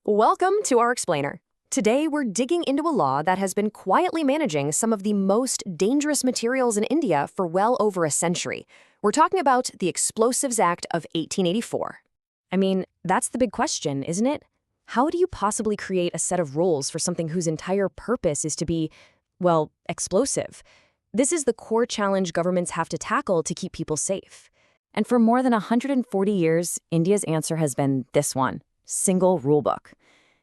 Welcome to our explainer. Today, we're digging into a law that has been quietly managing some of the most dangerous materials in India for well over a century. We're talking about the Explosives Act of 1884. I mean, that's the big question, isn't it? How do you possibly create a set of rules for something whose entire purpose is to be, well, explosive? This is the core challenge governments have to tackle to keep people safe. And for more than 140 years, India's answer has been this one: single rulebook.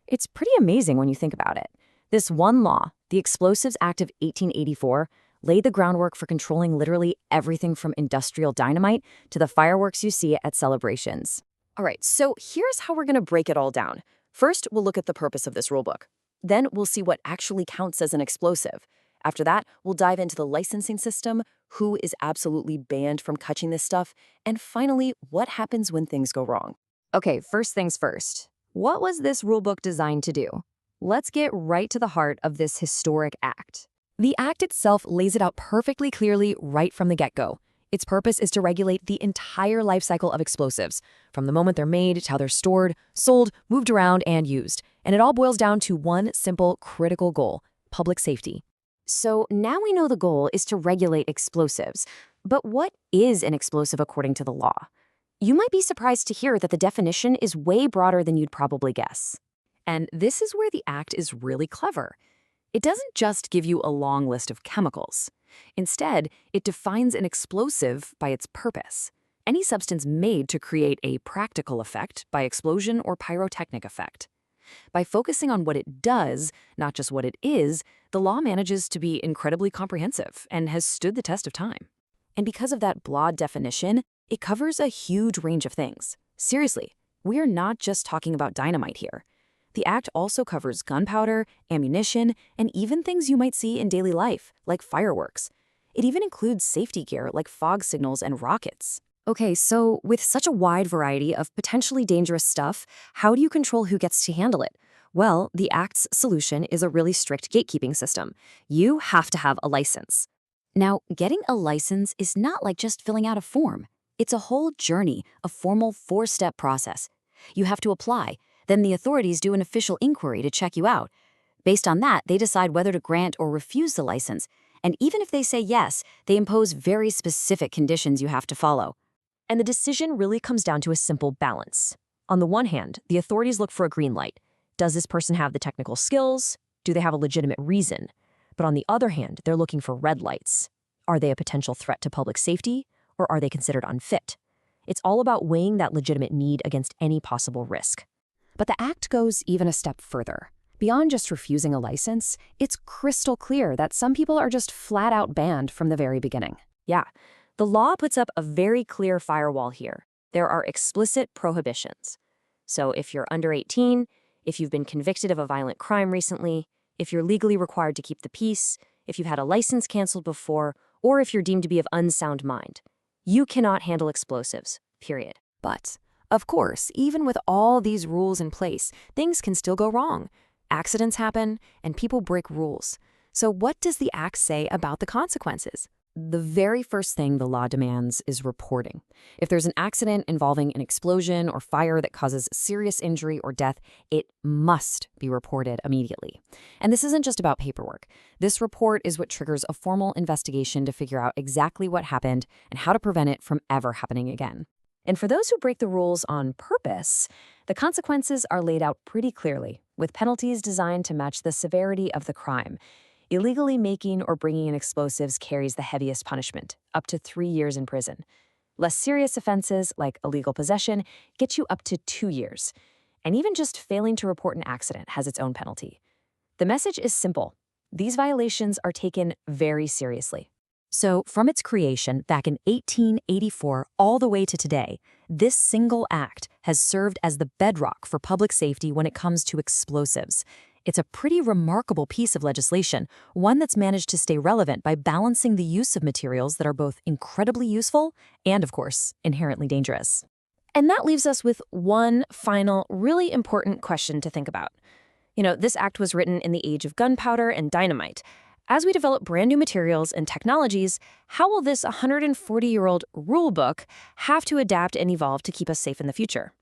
It's pretty amazing when you think about it. This one law, the Explosives Act of 1884, laid the groundwork for controlling literally everything from industrial dynamite to the fireworks you see at celebrations. All right, so here's how we're going to break it all down. First, we'll look at the purpose of this rulebook. Then we'll see what actually counts as an explosive. After that, we'll dive into the licensing system, who is absolutely banned from touching this stuff, and finally, what happens when things go wrong. Okay, first things first. What was this rulebook designed to do? Let's get right to the heart of this historic act. The act itself lays it out perfectly clearly right from the get-go. Its purpose is to regulate the entire life cycle of explosives, from the moment they're made to how they're stored, sold, moved around, and used. And it all boils down to one simple, critical goal: public safety. So now we know the goal is to regulate explosives. But what is an explosive according to the law? You might be surprised to hear that the definition is way broader than you'd probably guess. And this is where the act is really clever. It doesn't just give you a long list of chemicals. Instead, it defines an explosive by its purpose: any substance made to create a practical effect by explosion or pyrotechnic effect. By focusing on what it does, not just what it is, the law manages to be incredibly comprehensive and has stood the test of time. And because of that broad definition, it covers a huge range of things. Seriously, we are not just talking about dynamite here. The act also covers gunpowder, ammunition, and even things you might see in daily life, like fireworks. It even includes safety gear like fog signals and rockets. Okay, so with such a wide variety of potentially dangerous stuff, how do you control who gets to handle it? Well, the Act's solution is a really strict gatekeeping system. You have to have a license. Now, getting a license is not like just filling out a form. It's a whole journey, a formal 4-step process. You have to apply. Then the authorities do an official inquiry to check you out. Based on that, they decide whether to grant or refuse the license. And even if they say yes, they impose very specific conditions you have to follow. And the decision really comes down to a simple balance. On the one hand, the authorities look for a green light. Does this person have the technical skills? Do they have a legitimate reason? But on the other hand, they're looking for red lights. Are they a potential threat to public safety, or are they considered unfit? It's all about weighing that legitimate need against any possible risk. But the Act goes even a step further. Beyond just refusing a license, it's crystal clear that some people are just flat out banned from the very beginning. Yeah, the law puts up a very clear firewall here. There are explicit prohibitions. So if you're under 18, if you've been convicted of a violent crime recently, if you're legally required to keep the peace, if you've had a license canceled before, or if you're deemed to be of unsound mind, you cannot handle explosives, period. But, of course, even with all these rules in place, things can still go wrong. Accidents happen, and people break rules. So what does the Act say about the consequences? The very first thing the law demands is reporting. If there's an accident involving an explosion or fire that causes serious injury or death, it must be reported immediately. And this isn't just about paperwork. This report is what triggers a formal investigation to figure out exactly what happened and how to prevent it from ever happening again. And for those who break the rules on purpose, the consequences are laid out pretty clearly, with penalties designed to match the severity of the crime. Illegally making or bringing in explosives carries the heaviest punishment, up to 3 years in prison. Less serious offenses, like illegal possession, get you up to 2 years. And even just failing to report an accident has its own penalty. The message is simple. These violations are taken very seriously. So, from its creation back in 1884 all the way to today, this single act has served as the bedrock for public safety when it comes to explosives. It's a pretty remarkable piece of legislation, one that's managed to stay relevant by balancing the use of materials that are both incredibly useful and, of course, inherently dangerous. And that leaves us with one final, really important question to think about. This act was written in the age of gunpowder and dynamite. As we develop brand new materials and technologies, how will this 140-year-old rule book have to adapt and evolve to keep us safe in the future?